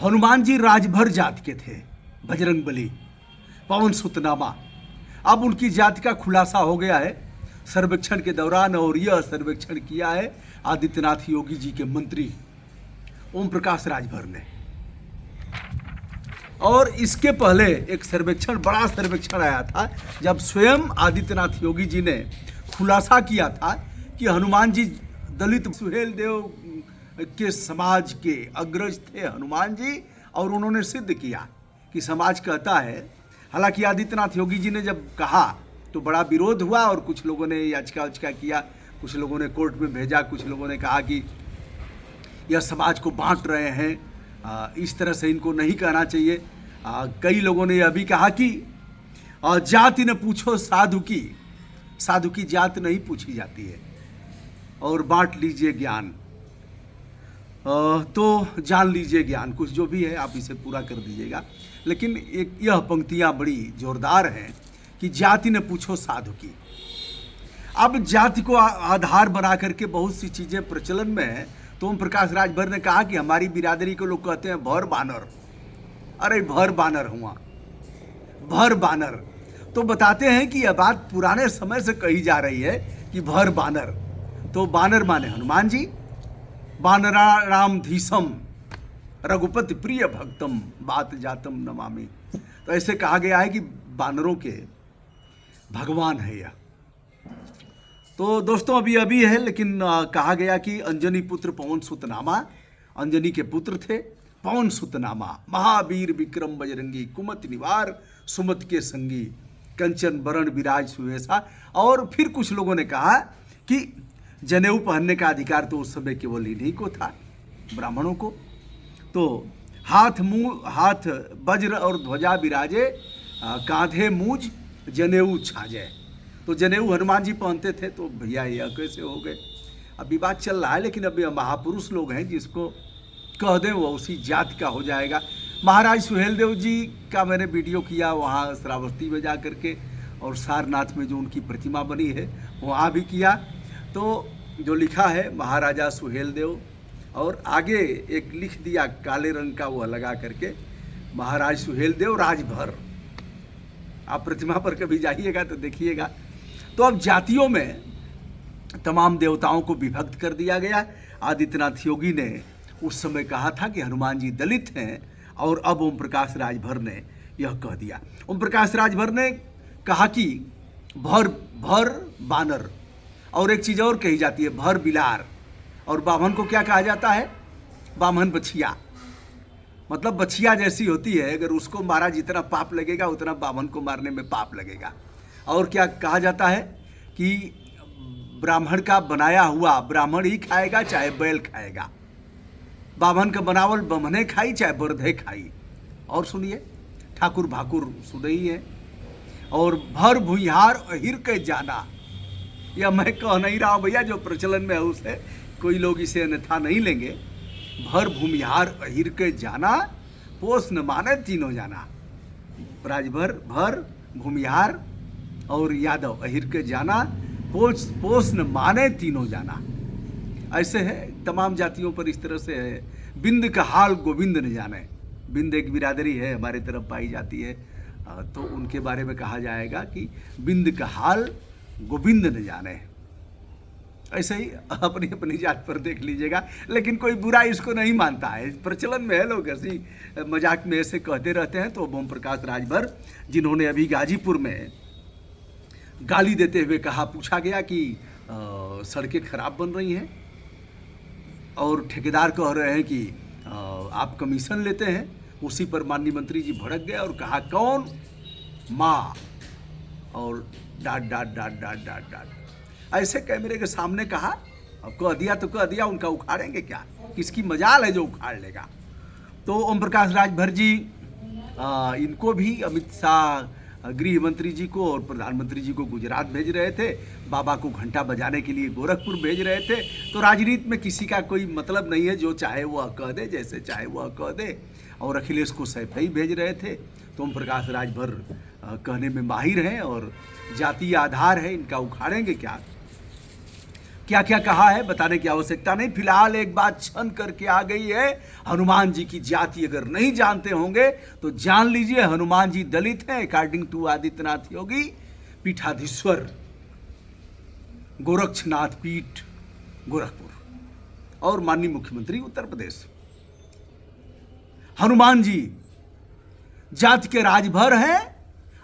हनुमान जी राजभर जात के थे, बजरंगबली, पवन सुत नामा। अब उनकी जाति का खुलासा हो गया है सर्वेक्षण के दौरान, और यह सर्वेक्षण किया है आदित्यनाथ योगी जी के मंत्री ओम प्रकाश राजभर ने। और इसके पहले एक सर्वेक्षण, बड़ा सर्वेक्षण आया था जब स्वयं आदित्यनाथ योगी जी ने खुलासा किया था कि हनुमान जी दलित सुहेल देव के समाज के अग्रज थे हनुमान जी, और उन्होंने सिद्ध किया कि समाज कहता है। हालांकि आदित्यनाथ योगी जी ने जब कहा तो बड़ा विरोध हुआ और कुछ लोगों ने याचिका किया, कुछ लोगों ने कोर्ट में भेजा, कुछ लोगों ने कहा कि यह समाज को बांट रहे हैं, इस तरह से इनको नहीं कहना चाहिए। कई लोगों ने यह भी कहा कि जाति न पूछो साधु की जात नहीं पूछी जाती है, और बांट लीजिए ज्ञान, तो जान लीजिए ज्ञान, कुछ जो भी है आप इसे पूरा कर दीजिएगा। लेकिन एक यह पंक्तियां बड़ी जोरदार हैं कि जाति न पूछो साधु की। अब जाति को आधार बना करके बहुत सी चीज़ें प्रचलन में हैं। तो ओम प्रकाश राजभर ने कहा कि हमारी बिरादरी को लोग कहते हैं भर बानर। अरे भर बानर हुआ, भर बानर। तो बताते हैं कि यह बात पुराने समय से कही जा रही है कि भर बानर, तो बानर माने हनुमान जी, बानराणाम धीसम रघुपति प्रिय भक्तम बात जातम नमामि। तो ऐसे कहा गया है कि बानरों के भगवान है यह। तो दोस्तों अभी है, लेकिन कहा गया कि अंजनी पुत्र पवन सुत नामा, अंजनी के पुत्र थे पवन सुत नामा, महावीर विक्रम बजरंगी, कुमति निवार सुमत के संगी, कंचन बरण विराज सुवेशा। और फिर कुछ लोगों ने कहा कि जनेऊ पहनने का अधिकार तो उस समय केवल इन्हीं को था, ब्राह्मणों को। तो हाथ वज्र और ध्वजा विराजे, कांधे मूज जनेऊ छाजे। तो जनेऊ हनुमान जी पहनते थे, तो भैया यह कैसे हो गए? अब विवाद चल रहा है, लेकिन अभी महापुरुष लोग हैं, जिसको कह दें वो उसी जाति का हो जाएगा। महाराज सुहेल देव जी का मैंने वीडियो किया वहाँ श्रावस्ती में जा करके, और सारनाथ में जो उनकी प्रतिमा बनी है वहाँ भी किया। तो जो लिखा है महाराजा सुहेल देव, और आगे एक लिख दिया काले रंग का वो लगा करके महाराज सुहेल देव राजभर। आप प्रतिमा पर कभी जाइएगा तो देखिएगा। तो अब जातियों में तमाम देवताओं को विभक्त कर दिया गया। आदित्यनाथ योगी ने उस समय कहा था कि हनुमान जी दलित हैं, और अब ओम प्रकाश राजभर ने यह कह दिया। ओम प्रकाश राजभर ने कहा कि भर बानर, और एक चीज़ और कही जाती है भर बिलार, और बाभन को क्या कहा जाता है? बामन बछिया। मतलब बछिया जैसी होती है, अगर उसको मारा जितना पाप लगेगा उतना बाभन को मारने में पाप लगेगा। और क्या कहा जाता है कि ब्राह्मण का बनाया हुआ ब्राह्मण ही खाएगा चाहे बैल खाएगा, बाभन का बनावल बमने खाई चाहे बरधे खाई। और सुनिए, ठाकुर भाकुर सुने ही है। और भर भुइहार अहिर के जाना, यह मैं कह नहीं रहा हूँ भैया, जो प्रचलन में है उसे कोई लोग इसे अन्यथा नहीं लेंगे। भर भूमिहार अहिर के जाना, पोष न माने तीनों जाना। राजभर, भर, भूमिहार और यादव अहिर के जाना, पोष न माने तीनों जाना। ऐसे है तमाम जातियों पर, इस तरह से है। बिंद का हाल गोविंद न जाने। बिंद एक बिरादरी है, हमारे तरफ पाई जाती है, तो उनके बारे में कहा जाएगा कि बिंद का हाल गोविंद न जाने। ऐसे ही अपनी अपनी जात पर देख लीजिएगा, लेकिन कोई बुरा इसको नहीं मानता है। प्रचलन में है, लोग ऐसी मजाक में ऐसे कहते रहते हैं। तो ओम प्रकाश राजभर, जिन्होंने अभी गाजीपुर में गाली देते हुए कहा, पूछा गया कि सड़कें खराब बन रही हैं और ठेकेदार कह रहे हैं कि आप कमीशन लेते हैं। उसी पर माननीय मंत्री जी भड़क गए और कहा कौन? माँ। और डांट डांट डांट डांट डांट डांट ऐसे कैमरे के सामने कहा। अब कह दिया तो कह दिया, उनका उखाड़ेंगे क्या? किसकी मजाल है जो उखाड़ लेगा? तो ओम प्रकाश राजभर जी, इनको भी अमित शाह गृह मंत्री जी को और प्रधानमंत्री जी को गुजरात भेज रहे थे, बाबा को घंटा बजाने के लिए गोरखपुर भेज रहे थे। तो राजनीति में किसी का कोई मतलब नहीं है, जो चाहे वह कह दे, जैसे चाहे वह कह दे। और अखिलेश को सैफई भेज रहे थे। तो ओम प्रकाश राजभर कहने में माहिर हैं और जातीय आधार है, इनका उखाड़ेंगे क्या? क्या क्या कहा है बताने की आवश्यकता नहीं। फिलहाल एक बात छन करके आ गई है, हनुमान जी की जाति अगर नहीं जानते होंगे तो जान लीजिए, हनुमान जी दलित हैं अकॉर्डिंग टू आदित्यनाथ योगी, पीठाधीश्वर गोरक्षनाथ पीठ गोरखपुर और माननीय मुख्यमंत्री उत्तर प्रदेश। हनुमान जी जाति के राजभर हैं,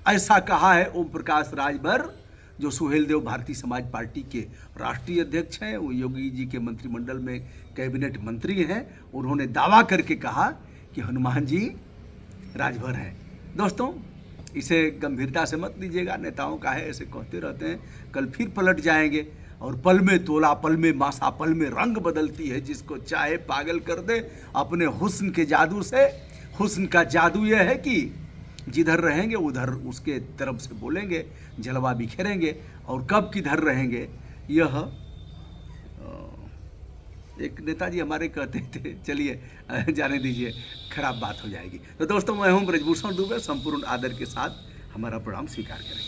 ऐसा कहा है ओम प्रकाश राजभर, जो सुहेलदेव भारतीय समाज पार्टी के राष्ट्रीय अध्यक्ष हैं, वो योगी जी के मंत्रिमंडल में कैबिनेट मंत्री हैं। उन्होंने दावा करके कहा कि हनुमान जी राजभर हैं। दोस्तों, इसे गंभीरता से मत लीजिएगा, नेताओं का है, ऐसे कहते रहते हैं, कल फिर पलट जाएंगे और पल में तोला, पल में मासा, पल में रंग बदलती है, जिसको चाहे पागल कर दे अपने हुस्न के जादू से। हुस्न का जादू यह है कि जिधर रहेंगे उधर उसके तरफ से बोलेंगे, जलवा बिखेरेंगे, और कब किधर रहेंगे यह एक नेताजी हमारे कहते थे। चलिए जाने दीजिए, खराब बात हो जाएगी। तो दोस्तों, मैं हूं ब्रजभूषण दुबे, संपूर्ण आदर के साथ हमारा प्रणाम स्वीकार करेंगे।